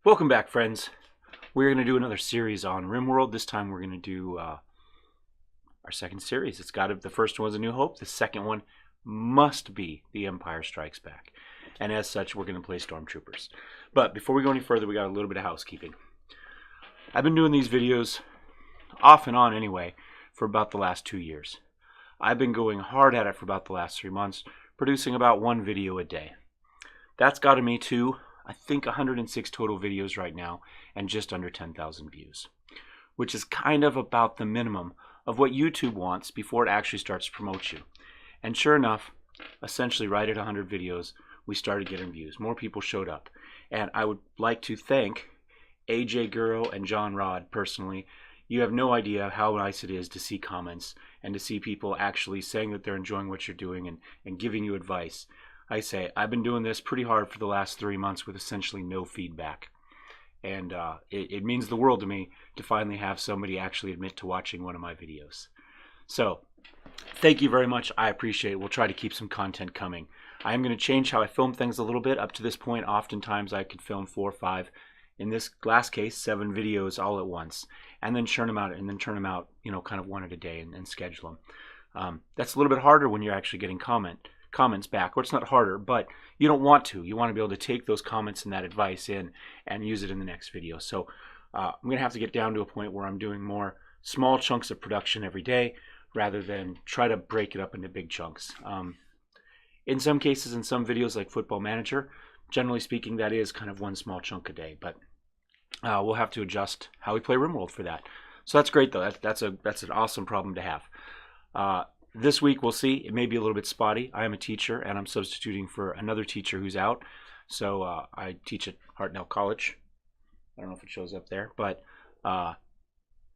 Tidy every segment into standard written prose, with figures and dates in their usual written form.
Welcome back, friends. We're going to do another series on Rimworld. This time we're going to do our second series. The first one was A New Hope. The second one must be The Empire Strikes Back. And as such, we're going to play Stormtroopers. But before we go any further, we got a little bit of housekeeping. I've been doing these videos off and on anyway for about the last 2 years. I've been going hard at it for about the last 3 months, producing about one video a day. That's gotten me to, I think, 106 total videos right now and just under 10,000 views, which is kind of about the minimum of what YouTube wants before it actually starts to promote you. And sure enough, essentially right at 100 videos, we started getting views. More people showed up. And I would like to thank Jecrell and Xen personally. You have no idea how nice it is to see comments and to see people actually saying that they're enjoying what you're doing and giving you advice. I've been doing this pretty hard for the last 3 months with essentially no feedback. And it means the world to me to finally have somebody actually admit to watching one of my videos. So, thank you very much. I appreciate it. We'll try to keep some content coming. I am going to change how I film things a little bit. Up to this point, oftentimes I could film 4 or 5. In this last case, 7 videos all at once. And then churn them out and then turn them out, kind of one at a day and schedule them. That's a little bit harder when you're actually getting comments back, or it's not harder, but you don't want to. You want to be able to take those comments and that advice in and use it in the next video. So I'm going to have to get down to a point where I'm doing more small chunks of production every day rather than try to break it up into big chunks. In some cases, in some videos like Football Manager, generally speaking, that is kind of one small chunk a day, but we'll have to adjust how we play Rimworld for that. So that's great, though. That's an awesome problem to have. This week, we'll see. It may be a little bit spotty. I am a teacher, and I'm substituting for another teacher who's out. So I teach at Hartnell College. I don't know if it shows up there. But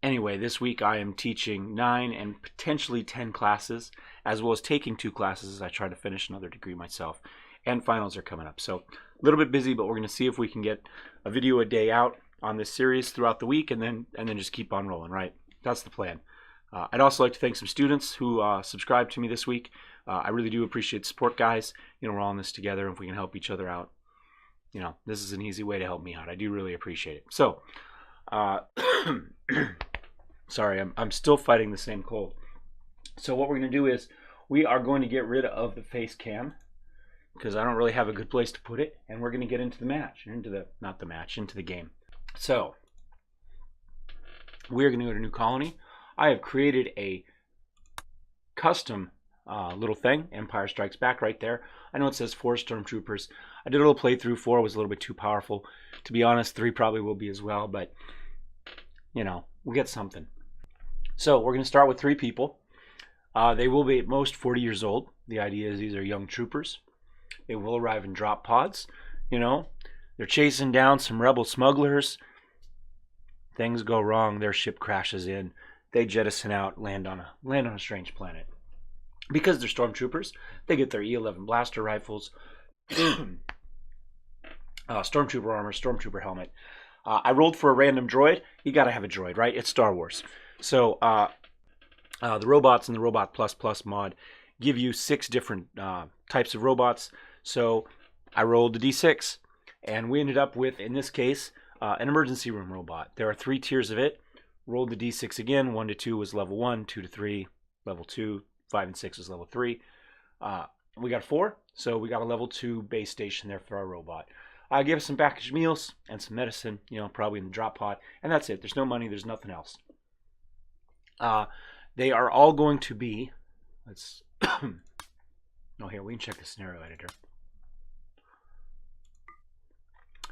anyway, this week I am teaching 9 and potentially 10 classes, as well as taking 2 classes as I try to finish another degree myself. And finals are coming up. So a little bit busy, but we're going to see if we can get a video a day out on this series throughout the week and then just keep on rolling, right? That's the plan. I'd also like to thank some students who subscribed to me this week. I really do appreciate the support, guys. We're all in this together. If we can help each other out, this is an easy way to help me out. I do really appreciate it. So, sorry, I'm still fighting the same cold. So what we're going to do is we are going to get rid of the face cam because I don't really have a good place to put it, and we're going to get into the match, into the game. So we're going to go to New Colony. I have created a custom little thing, Empire Strikes Back right there. I know it says 4 Stormtroopers. I did a little playthrough. 4 was a little bit too powerful. To be honest, 3 probably will be as well, but, we'll get something. So we're going to start with 3 people. They will be at most 40 years old. The idea is these are young troopers. They will arrive in drop pods. They're chasing down some rebel smugglers. Things go wrong. Their ship crashes in. They jettison out, land on a strange planet. Because they're stormtroopers, they get their E11 blaster rifles, stormtrooper armor, stormtrooper helmet. I rolled for a random droid. You gotta have a droid, right? It's Star Wars. So the robots in the Robot Plus Plus mod give you 6 different types of robots. So I rolled a D6, and we ended up with, in this case, an emergency room robot. There are 3 tiers of it. Rolled the D6 again. 1 to 2 was level 1, 2 to 3, level 2, 5 and 6 was level 3. We got 4, so we got a level 2 base station there for our robot. I gave us some packaged meals and some medicine, probably in the drop pod, and that's it. There's no money, there's nothing else. They are all going to be, here, we can check the scenario editor.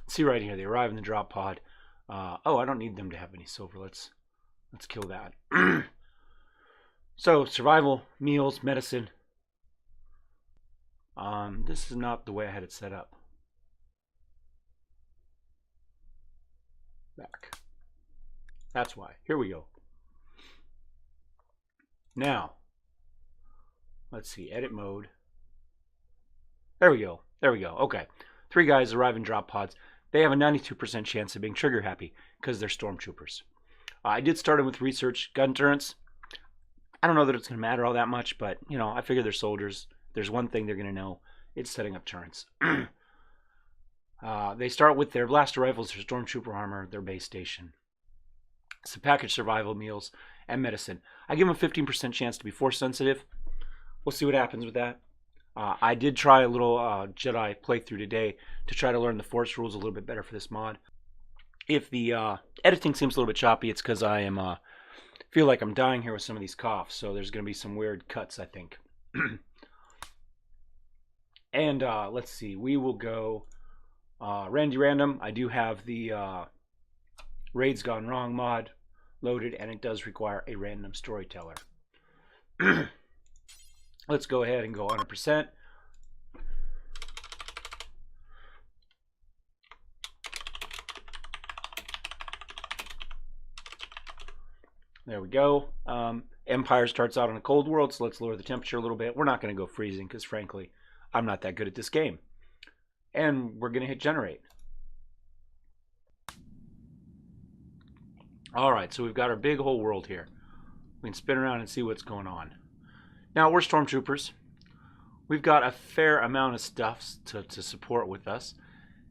See right here, they arrive in the drop pod. I don't need them to have any silver. Let's kill that. So, survival, meals, medicine. This is not the way I had it set up. Back. That's why. Here we go. Now, let's see. Edit mode. There we go. Okay. 3 guys arrive in drop pods. They have a 92% chance of being trigger happy because they're stormtroopers. I did start them with research gun turrets. I don't know that it's going to matter all that much, but, I figure they're soldiers. There's one thing they're going to know. It's setting up turrets. They start with their blaster rifles, their stormtrooper armor, their base station, some packaged survival meals, and medicine. I give them a 15% chance to be force sensitive. We'll see what happens with that. I did try a little Jedi playthrough today to try to learn the force rules a little bit better for this mod. If the editing seems a little bit choppy, it's because I am feel like I'm dying here with some of these coughs, so there's going to be some weird cuts, I think. And let's see, we will go Randy Random. I do have the Raids Gone Wrong mod loaded, and it does require a random storyteller. Let's go ahead and go 100%. There we go. Empire starts out on a cold world, so let's lower the temperature a little bit. We're not going to go freezing because, frankly, I'm not that good at this game. And we're going to hit generate. All right, so we've got our big whole world here. We can spin around and see what's going on. Now, we're stormtroopers. We've got a fair amount of stuff to support with us.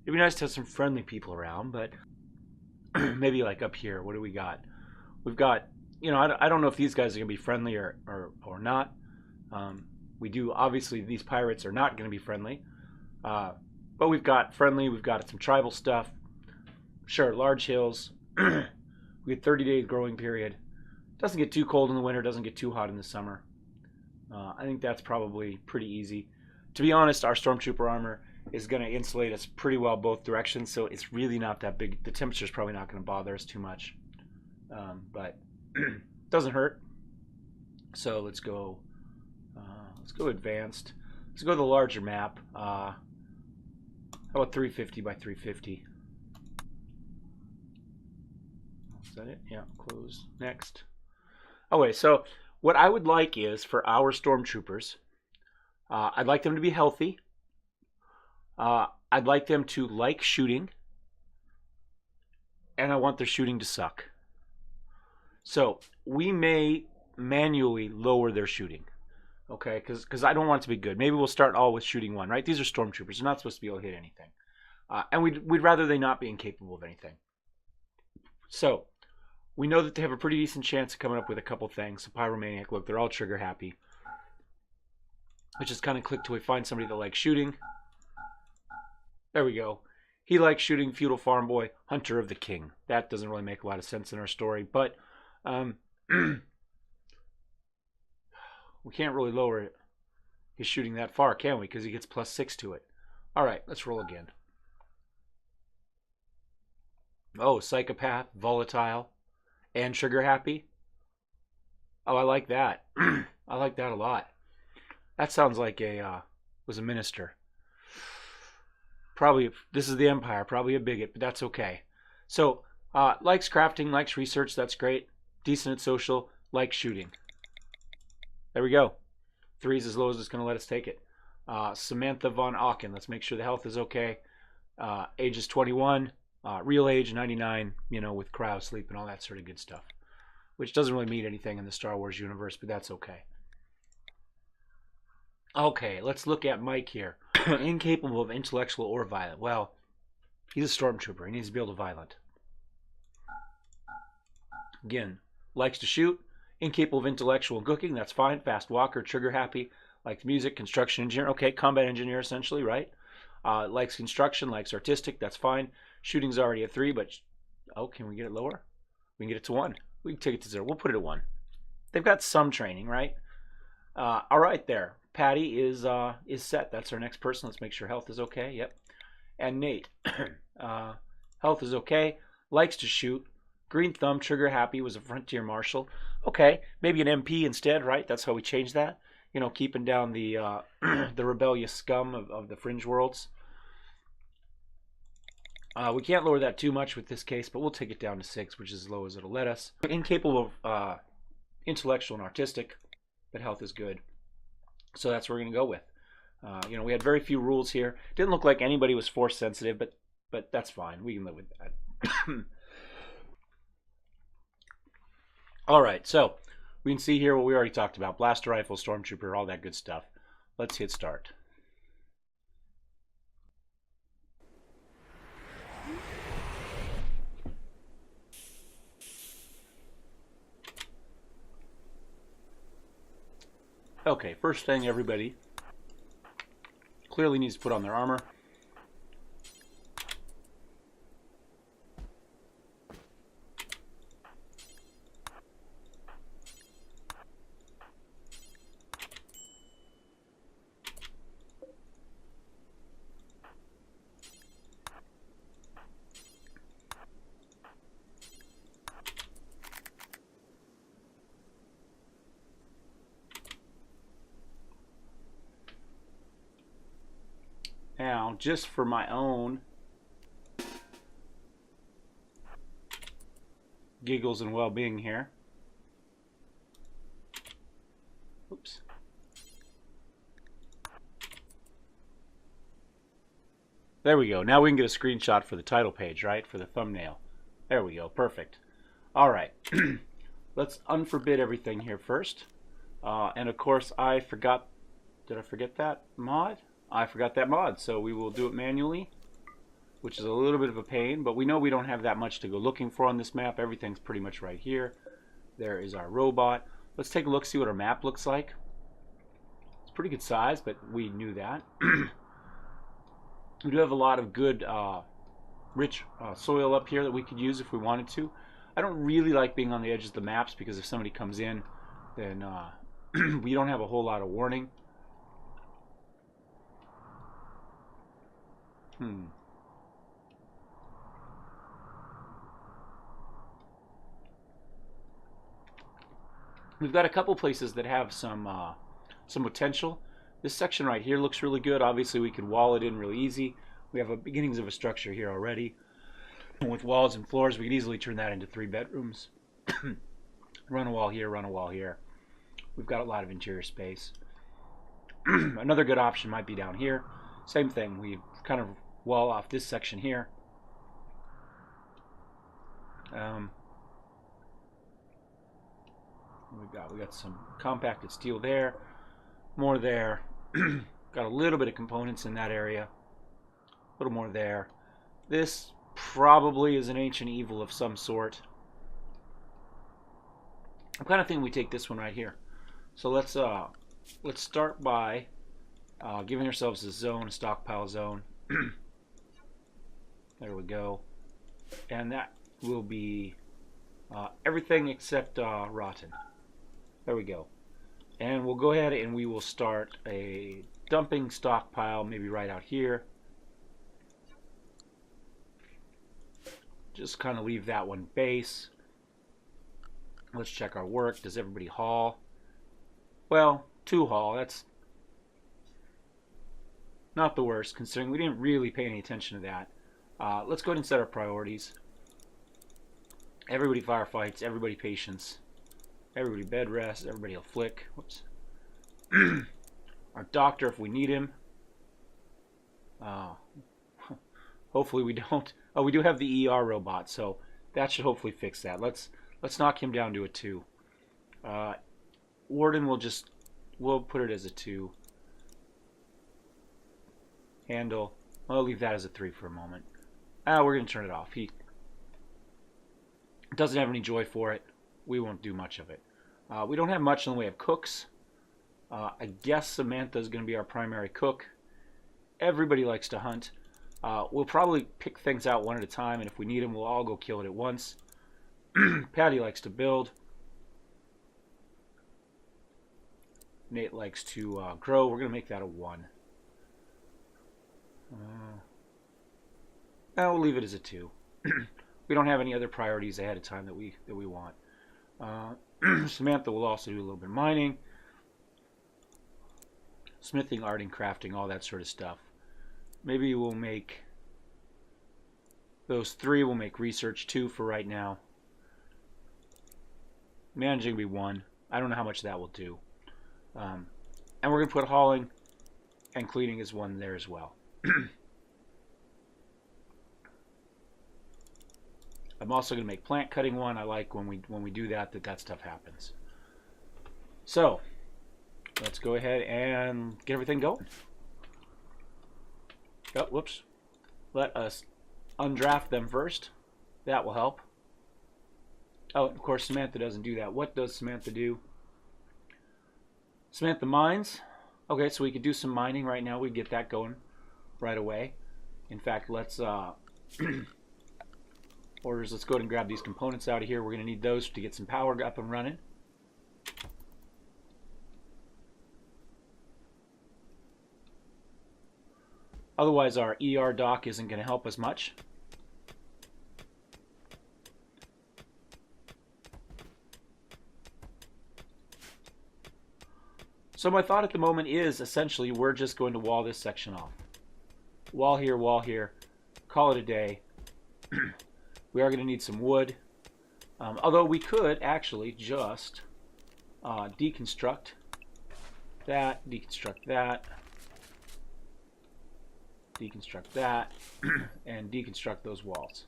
It'd be nice to have some friendly people around, but maybe like up here, what do we got? We've got, you know, I don't know if these guys are going to be friendly or not. We do, obviously, these pirates are not going to be friendly. But we've got friendly, we've got some tribal stuff. Sure, large hills. We had 30 days growing period. Doesn't get too cold in the winter, doesn't get too hot in the summer. I think that's probably pretty easy. To be honest, our stormtrooper armor is going to insulate us pretty well both directions, so it's really not that big. The temperature is probably not going to bother us too much, but it doesn't hurt. So let's go advanced. Let's go to the larger map. How about 350 by 350? Is that it? Yeah, close. Next. Oh wait, so what I would like is for our stormtroopers, I'd like them to be healthy. I'd like them to like shooting. And I want their shooting to suck. So we may manually lower their shooting. Okay, because I don't want it to be good. Maybe we'll start all with shooting 1, right? These are stormtroopers. They're not supposed to be able to hit anything. And we'd rather they not be incapable of anything. So we know that they have a pretty decent chance of coming up with a couple things. So Pyromaniac, look, they're all trigger happy. Let's just kind of click till we find somebody that likes shooting. There we go. He likes shooting. Feudal farm boy, hunter of the king. That doesn't really make a lot of sense in our story, but we can't really lower it. He's shooting that far, can we? Because he gets +6 to it. All right, let's roll again. Oh, psychopath, volatile, and trigger happy. Oh, I like that. I like that a lot. That sounds like was a minister. Probably, this is the Empire, probably a bigot, but that's okay. So, likes crafting, likes research, that's great. Decent at social, likes shooting. There we go. 3 is as low as it's going to let us take it. Samantha Von Auken, let's make sure the health is okay. Age is 21. Real age 99, you know, with cryo sleep and all that sort of good stuff. Which doesn't really mean anything in the Star Wars universe, but that's okay. Okay, let's look at Mike here. Incapable of intellectual or violent. Well, he's a stormtrooper. He needs to be able to violent. Again, likes to shoot. Incapable of intellectual and cooking. That's fine. Fast walker. Trigger happy. Likes music. Construction engineer. Okay, combat engineer essentially, right? Likes construction. Likes artistic. That's fine. Shooting's already at 3, but... Oh, can we get it lower? We can get it to 1. We can take it to 0. We'll put it at 1. They've got some training, right? All right there. Patty is set. That's our next person. Let's make sure health is okay. Yep. And Nate. Health is okay. Likes to shoot. Green thumb, trigger happy, was a frontier marshal. Okay, maybe an MP instead, right? That's how we change that. You know, keeping down the the rebellious scum of the fringe worlds. We can't lower that too much with this case, but we'll take it down to 6, which is as low as it'll let us. Incapable of intellectual and artistic, but health is good. So that's what we're going to go with. You know, we had very few rules here. Didn't look like anybody was force sensitive, but that's fine. We can live with that. All right, so we can see here what we already talked about. Blaster rifle, stormtrooper, all that good stuff. Let's hit start. Okay, first thing, everybody clearly needs to put on their armor. Now, just for my own giggles and well-being here. Oops. There we go. Now we can get a screenshot for the title page, right? For the thumbnail. There we go. Perfect. All right. Let's unforbid everything here first. And of course, I forgot. Did I forget that mod? I forgot that mod. So we will do it manually, which is a little bit of a pain. But we know we don't have that much to go looking for on this map. Everything's pretty much right here. There is our robot. Let's take a look, see what our map looks like. It's pretty good size, but we knew that. We do have a lot of good, rich soil up here that we could use if we wanted to. I don't really like being on the edges of the maps because if somebody comes in, then we don't have a whole lot of warning. We've got a couple places that have some potential. This section right here looks really good. Obviously, we could wall it in really easy. We have beginnings of a structure here already. With walls and floors, we could easily turn that into 3 bedrooms. Run a wall here, run a wall here. We've got a lot of interior space. Another good option might be down here. Same thing. We kind of wall off this section here. We got some compacted steel there. More there. Got a little bit of components in that area. A little more there. This probably is an ancient evil of some sort. I'm kind of thinking we take this one right here. So let's start by giving ourselves a zone, a stockpile zone. There we go. And that will be everything except rotten. There we go. And we'll go ahead and we will start a dumping stockpile, maybe right out here. Just kind of leave that one base. Let's check our work. Does everybody haul? Well, 2 haul. That's not the worst, considering we didn't really pay any attention to that. Let's go ahead and set our priorities. Everybody firefights. Everybody patience. Everybody bed rest. Everybody will flick. Whoops. Our doctor, if we need him. Hopefully we don't. Oh, we do have the ER robot, so that should hopefully fix that. Let's knock him down to a 2. Warden we'll put it as a 2. Handle. I'll leave that as a 3 for a moment. We're gonna turn it off. He doesn't have any joy for it. We won't do much of it. We don't have much in the way of cooks. I guess Samantha's going to be our primary cook. Everybody likes to hunt. We'll probably pick things out one at a time, and if we need them, we'll all go kill it at once. Patty likes to build. Nate likes to grow. We're going to make that a 1. We'll leave it as a 2. We don't have any other priorities ahead of time that we want. Samantha will also do a little bit of mining, smithing, arting, crafting, all that sort of stuff. Maybe we'll make those 3. We'll make research 2 for right now. Managing will be 1. I don't know how much that will do. And we're going to put hauling and cleaning as 1 there as well. I'm also going to make plant cutting 1. I like when we do that stuff happens. So let's go ahead and get everything going. Oh, whoops. Let us undraft them first. That will help. Oh, of course, Samantha doesn't do that. What does Samantha do? Cement the mines. Okay, so we could do some mining right now. We get that going right away. In fact, let's orders. Let's go ahead and grab these components out of here. We're going to need those to get some power up and running. Otherwise, our ER dock isn't going to help us much. So my thought at the moment is essentially we're just going to wall this section off. Wall here, call it a day. We are going to need some wood. Although we could actually just deconstruct that, deconstruct that, and deconstruct those walls.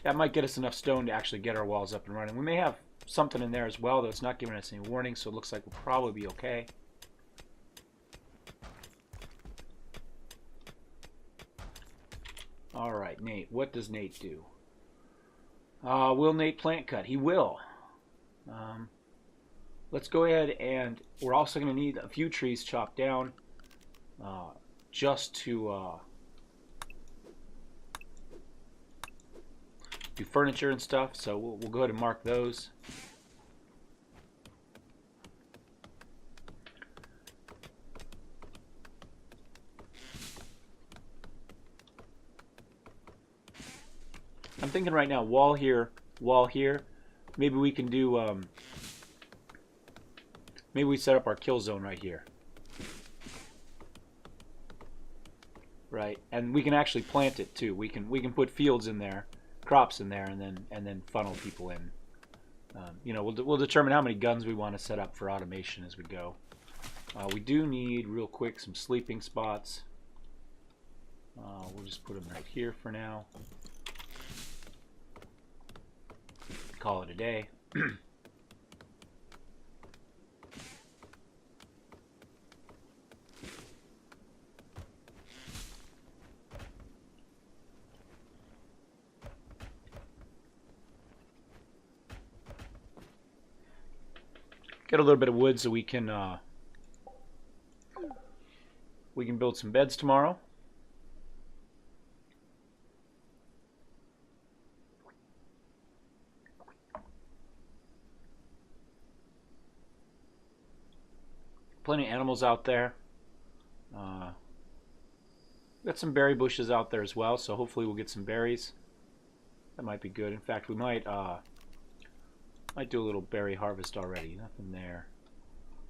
That might get us enough stone to actually get our walls up and running. We may have something in there as well, though it's not giving us any warning, so it looks like we'll probably be okay. Alright, Nate. What does Nate do? Will Nate plant cut? He will. Let's go ahead, and we're also going to need a few trees chopped down just to do furniture and stuff, so we'll go ahead and mark those. I'm thinking right now, wall here, wall here. Maybe we can do, maybe we set up our kill zone right here. Right, and we can actually plant it too. We can put fields in there, crops in there, and then funnel people in. You know, we'll determine how many guns we want to set up for automation as we go. We do need real quick some sleeping spots. We'll just put them right here for now. Call it a day. Get a little bit of wood so we can build some beds tomorrow. Plenty of animals out there. Got some berry bushes out there as well, so hopefully we'll get some berries. That might be good. In fact, we might do a little berry harvest already. Nothing there.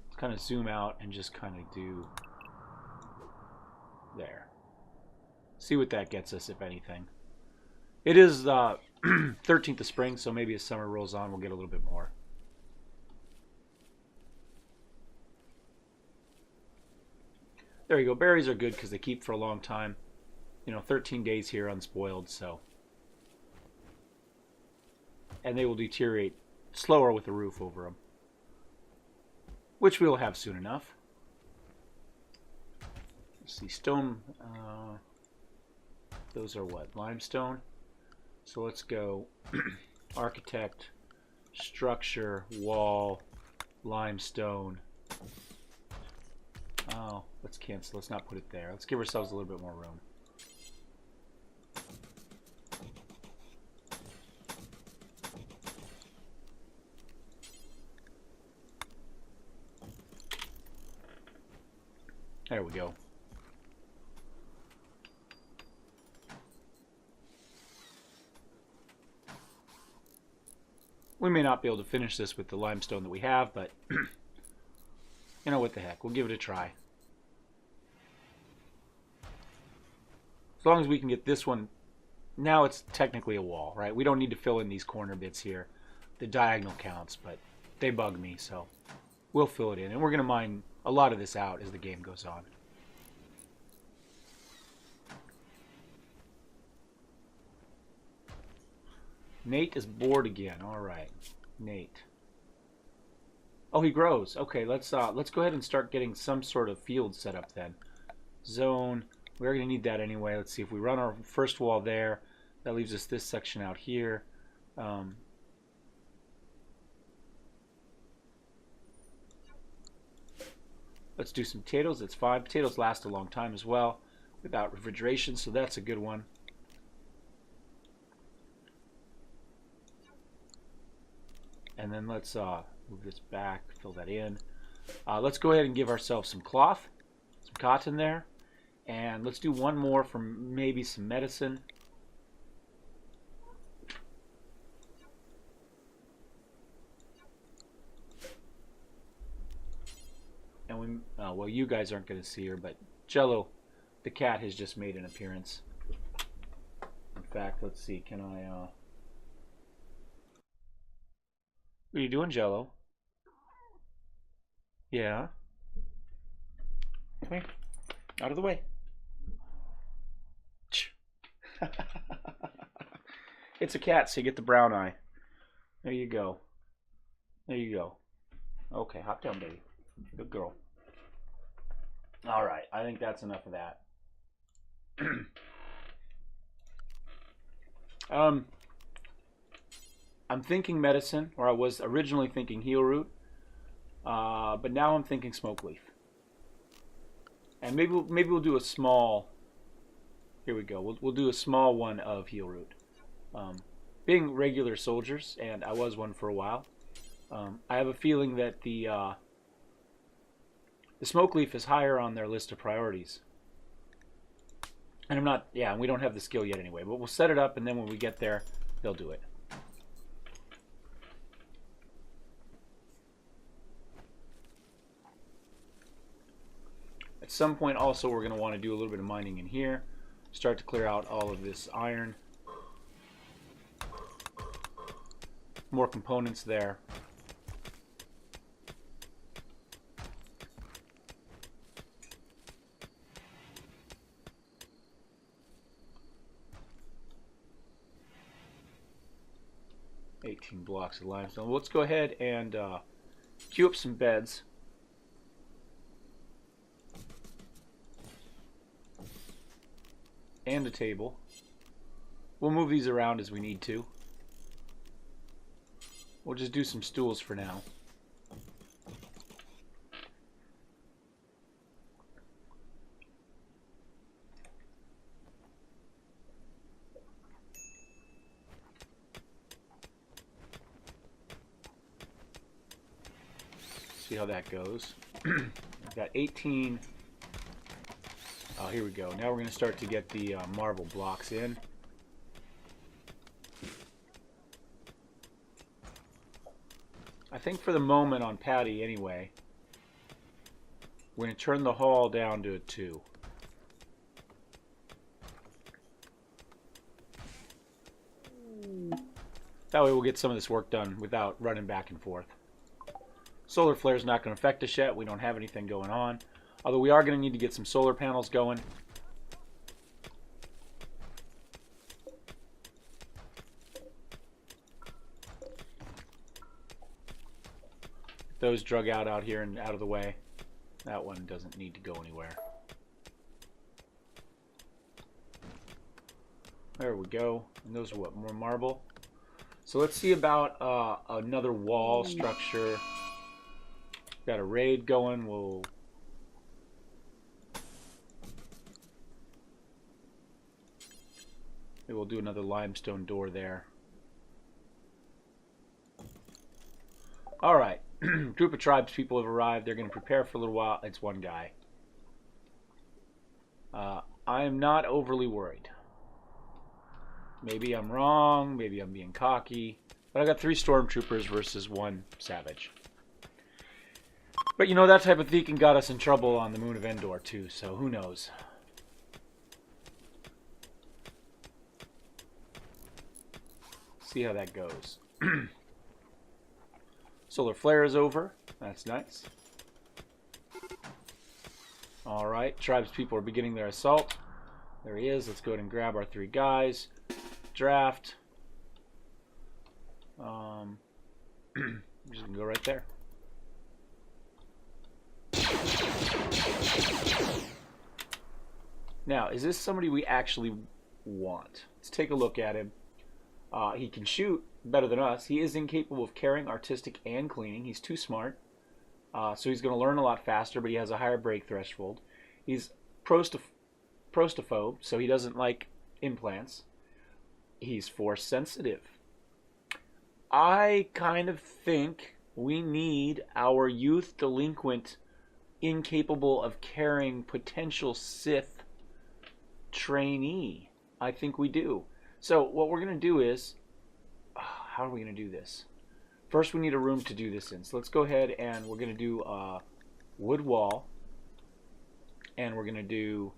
Let's kind of zoom out and just kind of do there. See what that gets us, if anything. It is 13th of spring, so maybe as summer rolls on, we'll get a little bit more. There you go. Berries are good because they keep for a long time. You know, 13 days here unspoiled, so. And they will deteriorate slower with a roof over them, which we will have soon enough. Let's see, stone. Those are what? Limestone. So let's go architect, structure, wall, limestone. Oh, let's cancel. Let's not put it there. Let's give ourselves a little bit more room. There we go. We may not be able to finish this with the limestone that we have, but you know, what the heck. We'll give it a try. As long as we can get this one. Now it's technically a wall, right? We don't need to fill in these corner bits here. The diagonal counts, but they bug me, so we'll fill it in. And we're going to mine a lot of this out as the game goes on. Nate is bored again. All right, Nate. Oh, he grows. Okay, let's go ahead and start getting some sort of field set up then. Zone. We're going to need that anyway. Let's see if we run our first wall there. That leaves us this section out here. Let's do some potatoes. It's fine. Potatoes last a long time as well without refrigeration, so that's a good one. And then let's move this back, fill that in. Let's go ahead and give ourselves some cloth, some cotton there. And let's do one more for maybe some medicine. And we, well, you guys aren't going to see her, but Jello, the cat, has just made an appearance. In fact, let's see, can I, what are you doing, Jello? Yeah? Come here. Out of the way. It's a cat, so you get the brown eye. There you go. There you go. Okay, hop down, baby. Good girl. All right, I think that's enough of that. I'm thinking medicine, or I was originally thinking heal root, but now I'm thinking smoke leaf. And maybe we'll do a small. Here we go. We'll do a small one of heal root. Being regular soldiers, and I was one for a while, I have a feeling that the smoke leaf is higher on their list of priorities. And I'm not, yeah, and we don't have the skill yet anyway, but we'll set it up, and then when we get there, they'll do it. At some point also we're going to want to do a little bit of mining in here. Start to clear out all of this iron. More components there. Blocks of limestone. Let's go ahead and queue up some beds. And a table. We'll move these around as we need to. We'll just do some stools for now. See how that goes. I've got 18. Oh, here we go. Now we're going to start to get the marble blocks in. I think for the moment on Patty anyway, we're going to turn the hall down to a 2. That way we'll get some of this work done without running back and forth. Solar flare is not going to affect us yet. We don't have anything going on. Although we are going to need to get some solar panels going. Get those drug out here and out of the way. That one doesn't need to go anywhere. There we go. And those are what? More marble? So let's see about another wall structure. Got a raid going. We'll do another limestone door there. All right. Group of tribes people have arrived. They're going to prepare for a little while. It's one guy. I am not overly worried. Maybe I'm wrong. Maybe I'm being cocky. But I got 3 stormtroopers versus 1 savage. But you know, that type of thinking got us in trouble on the moon of Endor too, so who knows. See how that goes. Solar flare is over. That's nice. Alright, tribes people are beginning their assault. There he is. Let's go ahead and grab our 3 guys. Draft. I'm just going to go right there. Now, is this somebody we actually want? Let's take a look at him. He can shoot better than us. He is incapable of carrying, artistic, and cleaning. He's too smart. So he's going to learn a lot faster, but he has a higher break threshold. He's prostophobe, so he doesn't like implants. He's force sensitive. I kind of think we need our youth delinquent, incapable of carrying potential Sith trainee. I think we do. So what we're going to do is, how are we going to do this? First, we need a room to do this in. So let's go ahead and we're going to do a wood wall. And we're going to do,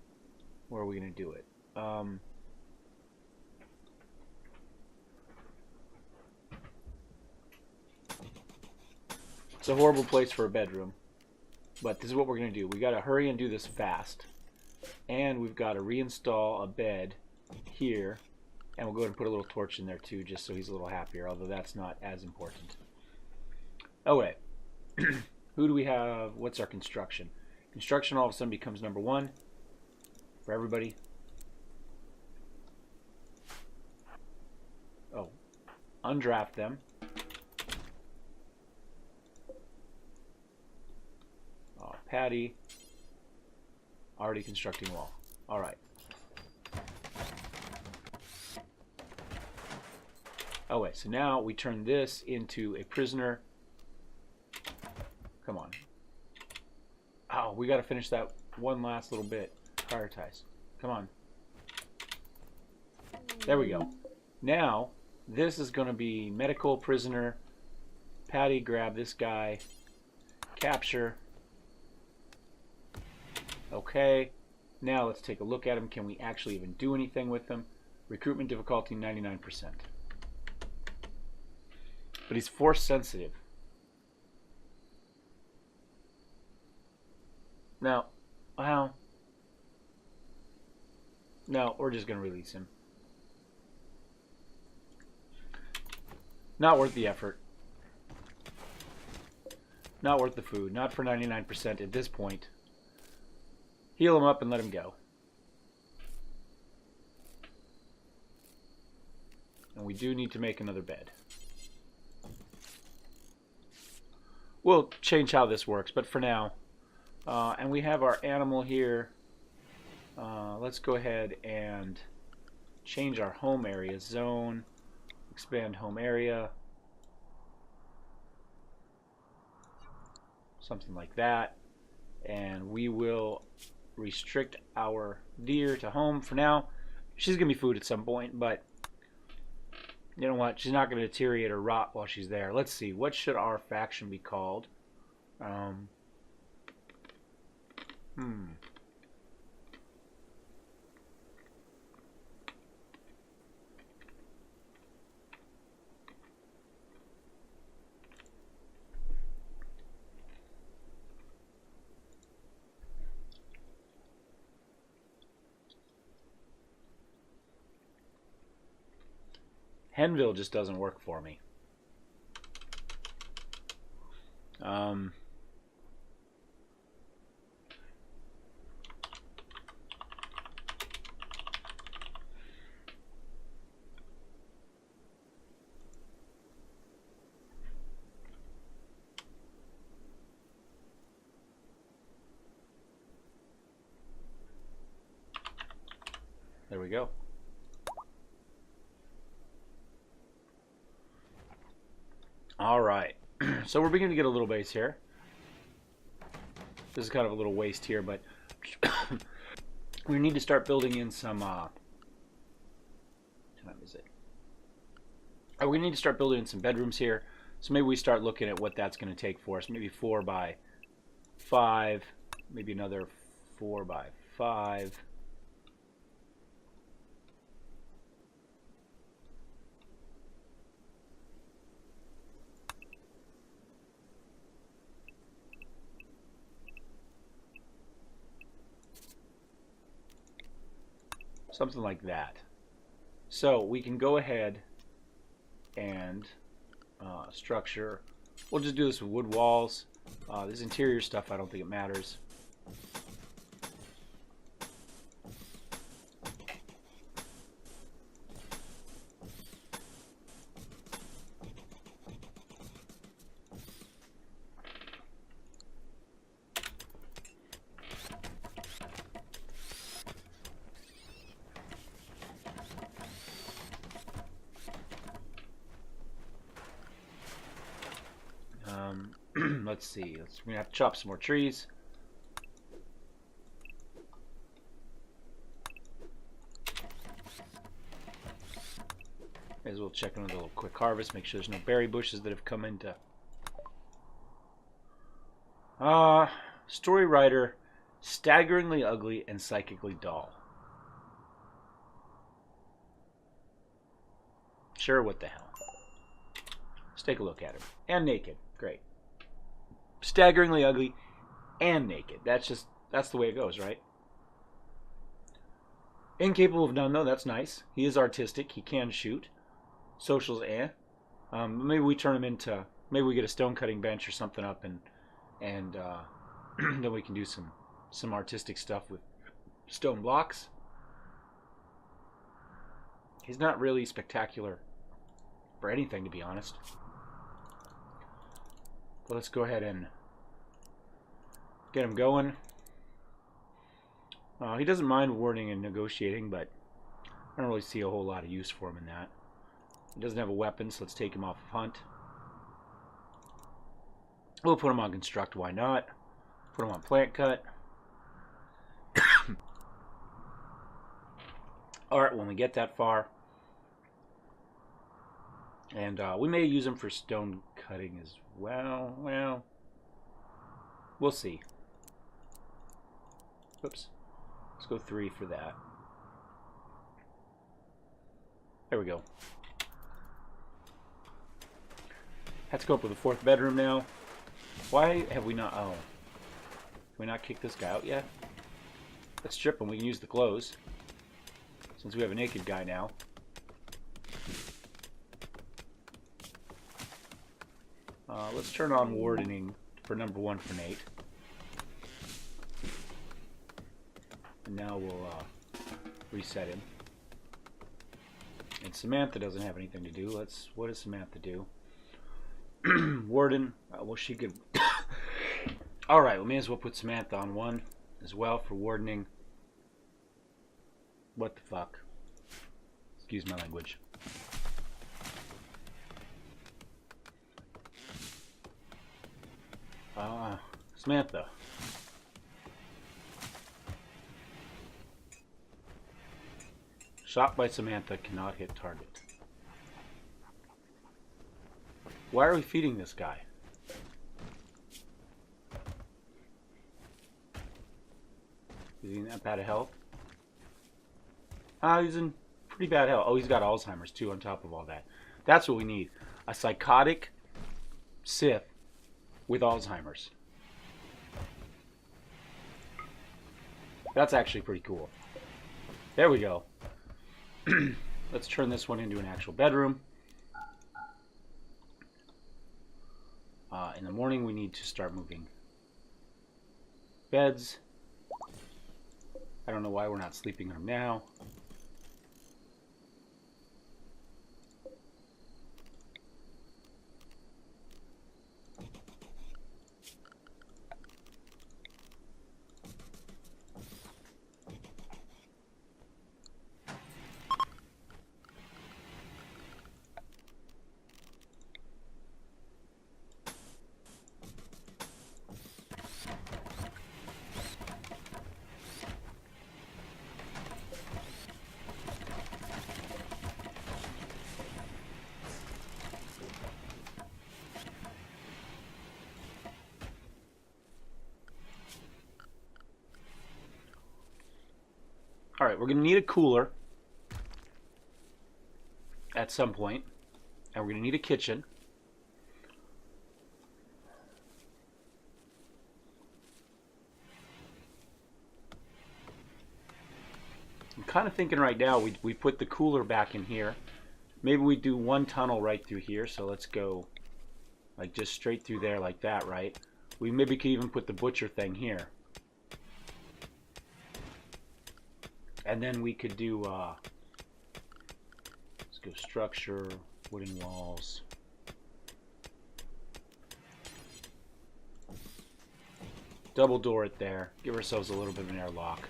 where are we going to do it? It's a horrible place for a bedroom. But this is what we're going to do. We got to hurry and do this fast. And we've got to reinstall a bed here. And we'll go ahead and put a little torch in there too, just so he's a little happier, although that's not as important. Okay. Who do we have? What's our construction? Construction all of a sudden becomes number 1 for everybody. Oh. Undraft them. Oh, Patty. Already constructing wall. All right. Oh wait, so now we turn this into a prisoner. Come on. Oh, we got to finish that one last little bit. Prioritize. Come on. There we go. Now, this is going to be medical prisoner. Patty, grab this guy. Capture. Okay. Now let's take a look at him. Can we actually even do anything with him? Recruitment difficulty 99%. But he's force sensitive. Now, well, no, we're just going to release him. Not worth the effort. Not worth the food. Not for 99% at this point. Heal him up and let him go. And we do need to make another bed. We'll change how this works, but for now. And we have our animal here. Let's go ahead and change our home area. Zone. Expand home area. Something like that. And we will restrict our deer to home for now. She's going to be food at some point, but you know what? She's not going to deteriorate or rot while she's there. Let's see. What should our faction be called? Henville just doesn't work for me. There we go. All right. So we're beginning to get a little base here. This is kind of a little waste here, but we need to start building in some what time is it? Oh, we need to start building in some bedrooms here. So maybe we start looking at what that's going to take for us. Maybe 4 by 5, maybe another 4 by 5. Something like that. So we can go ahead and structure. We'll just do this with wood walls. This interior stuff, I don't think it matters. Let's see. We're gonna have to chop some more trees. May as well check another little quick harvest. Make sure there's no berry bushes that have come into. Story writer, staggeringly ugly and psychically dull. Sure, what the hell. Let's take a look at him. And naked. Great. Staggeringly ugly and naked. That's the way it goes, right? Incapable of none, though. That's nice. He is artistic. He can shoot. Socials, eh. Maybe we turn him into... Maybe we get a stone cutting bench or something up and then we can do some artistic stuff with stone blocks. He's not really spectacular for anything, to be honest. But let's go ahead and get him going. He doesn't mind warding and negotiating, but I don't really see a whole lot of use for him in that. He doesn't have a weapon, so let's take him off of hunt. We'll put him on construct, why not? Put him on plant cut. Alright, when we get that far. And we may use him for stone cutting as well. Well, we'll see. Oops. Let's go 3 for that. There we go. Have to go up with a 4th bedroom now. Why have we not... Oh. Have we not kicked this guy out yet? Let's strip him. We can use the clothes. Since we have a naked guy now. Let's turn on wardening for number 1 for Nate. And now we'll reset him. And Samantha doesn't have anything to do. What does Samantha do? Warden. Well, she could... Alright, we may as well put Samantha on 1 as well for wardening. What the fuck? Excuse my language. Samantha. Shot by Samantha cannot hit target. Why are we feeding this guy? Is he in that bad of health? He's in pretty bad health. Oh, he's got Alzheimer's too on top of all that. That's what we need. A psychotic Sith with Alzheimer's. That's actually pretty cool. There we go. Let's turn this one into an actual bedroom. In the morning we need to start moving beds. I don't know why we're not sleeping in them now. Alright, we're going to need a cooler at some point, and we're going to need a kitchen. I'm kind of thinking right now we put the cooler back in here. Maybe we do one tunnel right through here, so let's go like just straight through there like that, right? We maybe could even put the butcher thing here. And then we could do, let's go structure, wooden walls. Double door it there. Give ourselves a little bit of an airlock.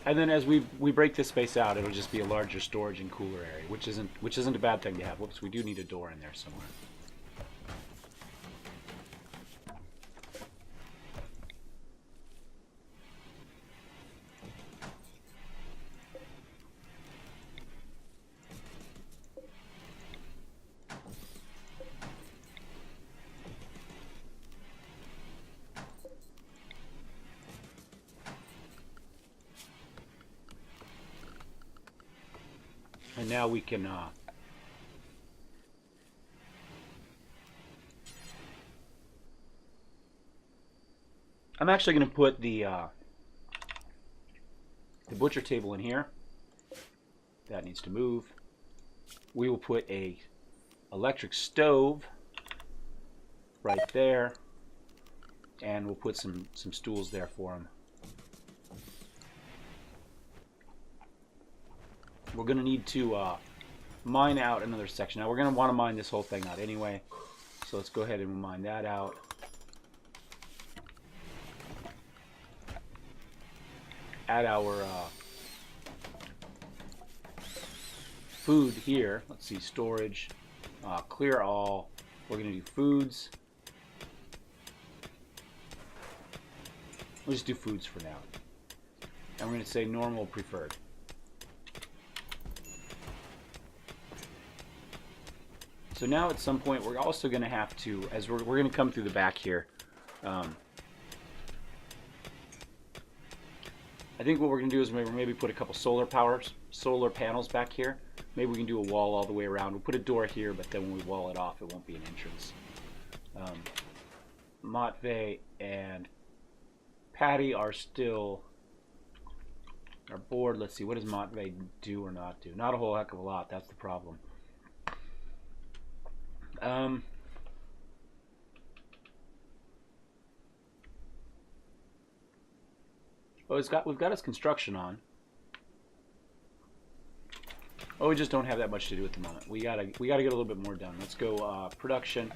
And then as we break this space out, it'll just be a larger storage and cooler area, which isn't a bad thing to have. Whoops, we do need a door in there somewhere. And now we can I'm actually going to put the butcher table in here. That needs to move. We will put a electric stove right there, and we'll put some stools there for him. We're going to need to mine out another section. Now we're going to want to mine this whole thing out anyway, so let's go ahead and mine that out. Add our food here. Let's see, storage, clear all. We're going to do foods. We'll just do foods for now. And we're going to say normal preferred. So now at some point we're also going to have to, as we're going to come through the back here, I think what we're going to do is maybe put a couple solar panels back here. Maybe we can do a wall all the way around. We'll put a door here, but then when we wall it off, it won't be an entrance. Matvey and Patty are still bored. Let's see, what does Matvey do or not do? Not a whole heck of a lot. That's the problem. Oh, we've got his construction on. Oh, we just don't have that much to do at the moment. We gotta get a little bit more done. Let's go production.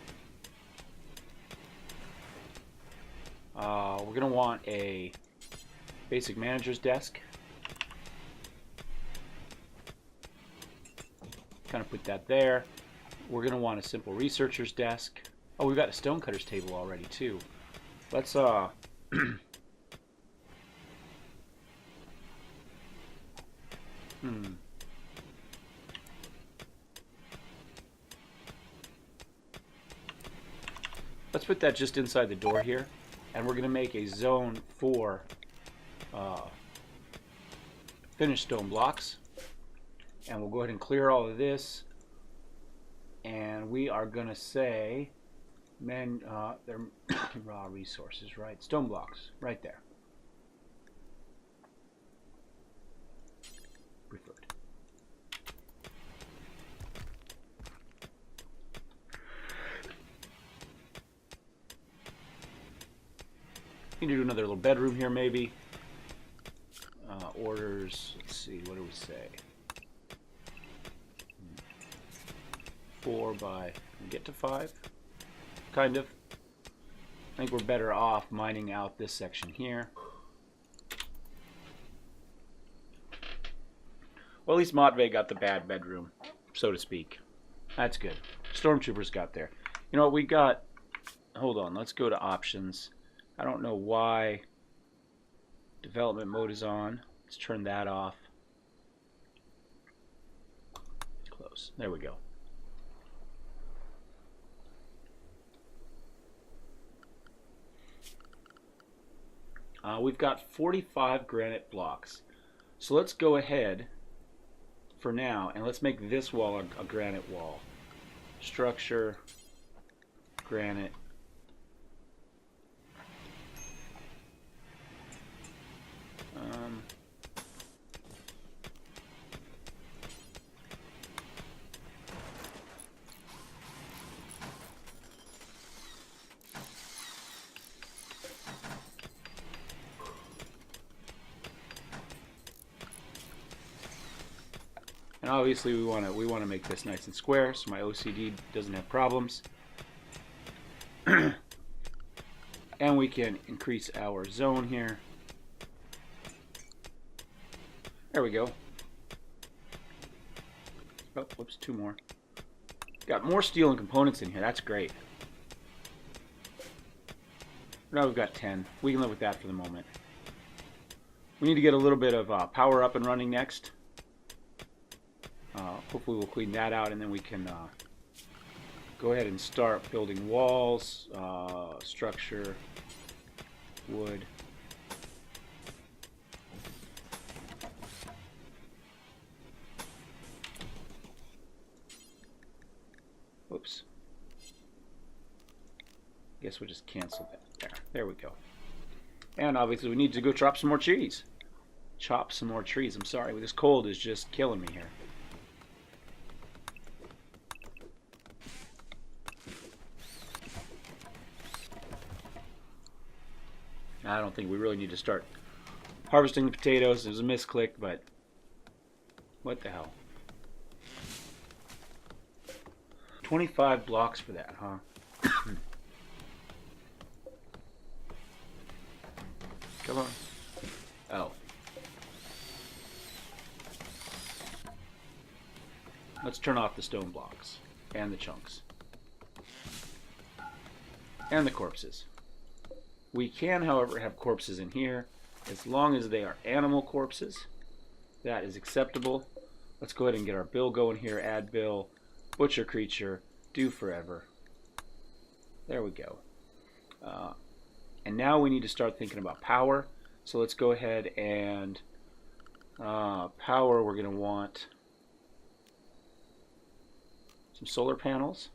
We're gonna want a basic manager's desk. Kind of put that there. We're gonna want a simple researcher's desk. Oh, we've got a stonecutter's table already too. Let's Let's put that just inside the door here, and we're going to make a zone for finished stone blocks. And we'll go ahead and clear all of this, and we are going to say they're raw resources, right? Stone blocks, right there. Preferred. Need to do another little bedroom here, maybe. Orders. Let's see. What do we say? 4 by get to 5. Kind of. I think we're better off mining out this section here. Well, at least Matvey got the bad bedroom, so to speak. That's good. Stormtroopers got there. You know what we got? Hold on. Let's go to options. I don't know why development mode is on. Let's turn that off. Close. There we go. We've got 45 granite blocks. So let's go ahead for now and let's make this wall a granite wall. Structure, granite. And obviously we want to make this nice and square so my OCD doesn't have problems. And we can increase our zone here. There we go. Oh, whoops, 2 more. Got more steel and components in here. That's great. Now we've got 10. We can live with that for the moment. We need to get a little bit of power up and running next. Hopefully we'll clean that out, and then we can go ahead and start building walls, structure, wood. Whoops. Guess we'll just cancel that. There we go. And obviously we need to go chop some more trees. Chop some more trees. I'm sorry, this cold is just killing me here. I don't think we really need to start harvesting the potatoes. It was a misclick, but what the hell. 25 blocks for that, huh? Come on. Oh. Let's turn off the stone blocks. And the chunks. And the corpses. We can, however, have corpses in here. As long as they are animal corpses. That is acceptable. Let's go ahead and get our bill going here. Add bill. Butcher creature. Do forever. There we go. And now we need to start thinking about power. So let's go ahead and power. We're going to want some solar panels.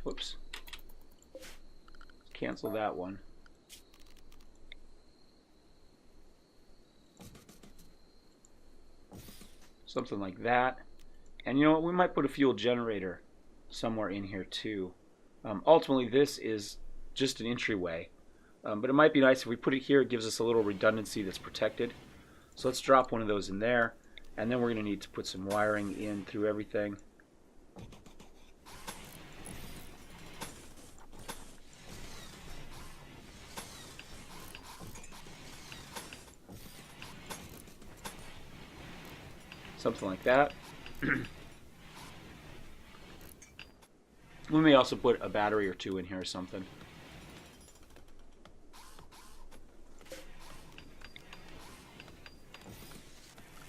Whoops. Cancel that one. Something like that. And you know what? We might put a fuel generator somewhere in here too. Ultimately, this is just an entryway. But it might be nice if we put it here. It gives us a little redundancy that's protected. So let's drop one of those in there. And then we're going to need to put some wiring in through everything. Something like that. We may also put a battery or 2 in here or something.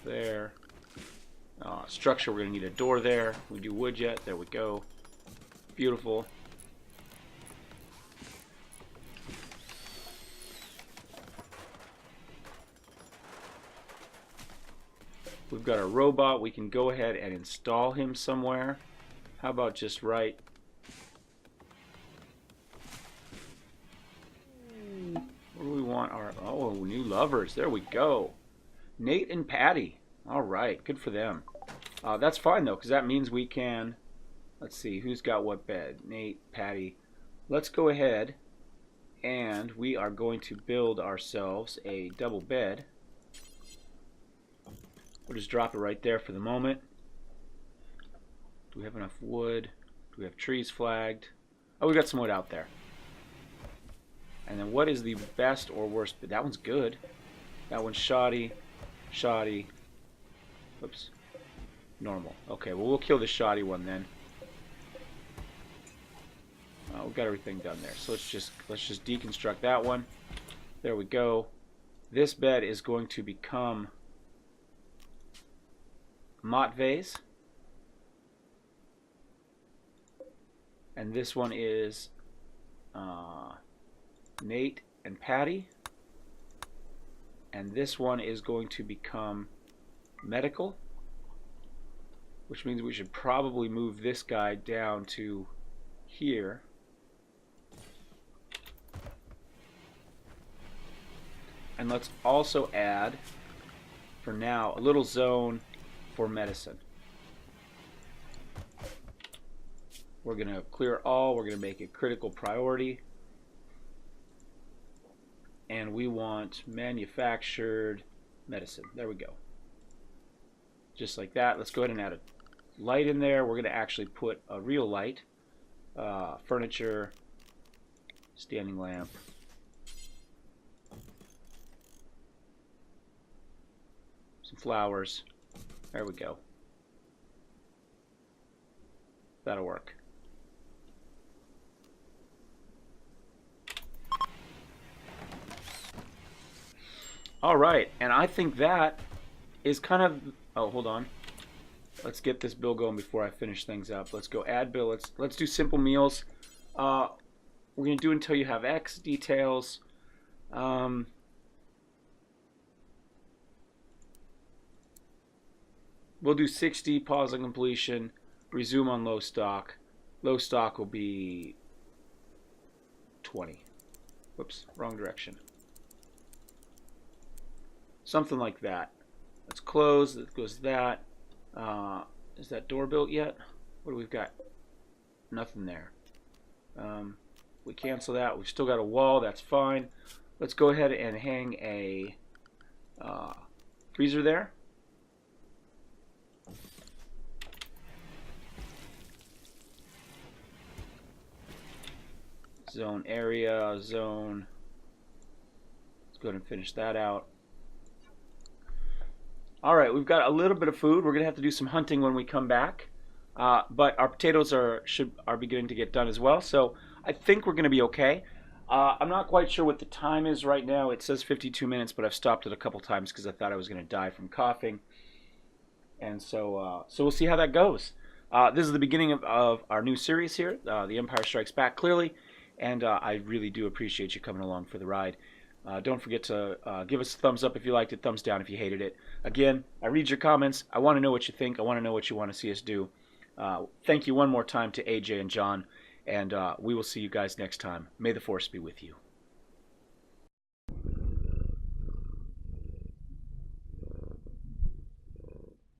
There. Structure, we're going to need a door there. We do wood yet. There we go. Beautiful. We've got a robot. We can go ahead and install him somewhere. How about just right? Where do we want our... Oh, new lovers. There we go. Nate and Patty. All right. Good for them. That's fine, though, because that means we can... Let's see. Who's got what bed? Nate, Patty. Let's go ahead and we are going to build ourselves a double bed. We'll just drop it right there for the moment. Do we have enough wood? Do we have trees flagged? Oh, we got some wood out there. And then what is the best or worst? That one's good. That one's shoddy. Shoddy. Oops. Normal. Okay, well we'll kill the shoddy one then. We've got everything done there. So let's just deconstruct that one. There we go. This bed is going to become Mott vase, and this one is Nate and Patty, and this one is going to become medical, which means we should probably move this guy down to here. And let's also add, for now, a little zone for medicine. We're going to clear all. We're going to make it critical priority. And we want manufactured medicine. There we go. Just like that. Let's go ahead and add a light in there. We're going to actually put a real light. Furniture. Standing lamp. some flowers. There we go. That'll work. All right, and I think that is kind of... Oh, hold on. Let's get this bill going before I finish things up. Let's go add bill. Let's do simple meals. We're gonna do until you have X details. We'll do 60. Pause on completion. Resume on low stock. Low stock will be 20. Whoops, wrong direction. Something like that. Let's close. That goes that. Is that door built yet? What do we've got? Nothing there. We cancel that. We've still got a wall. That's fine. Let's go ahead and hang a freezer there. Zone area, zone. Let's go ahead and finish that out. All right, we've got a little bit of food. We're gonna have to do some hunting when we come back, but our potatoes are beginning to get done as well. So I think we're gonna be okay. I'm not quite sure what the time is right now. It says 52 minutes, but I've stopped it a couple times because I thought I was gonna die from coughing. And so we'll see how that goes. This is the beginning of our new series here, The Empire Strikes Back, clearly, and I really do appreciate you coming along for the ride. Don't forget to give us a thumbs up if you liked it, thumbs down if you hated it. Again, I read your comments. I want to know what you think. I want to know what you want to see us do. Thank you one more time to AJ and John, and we will see you guys next time. May the Force be with you.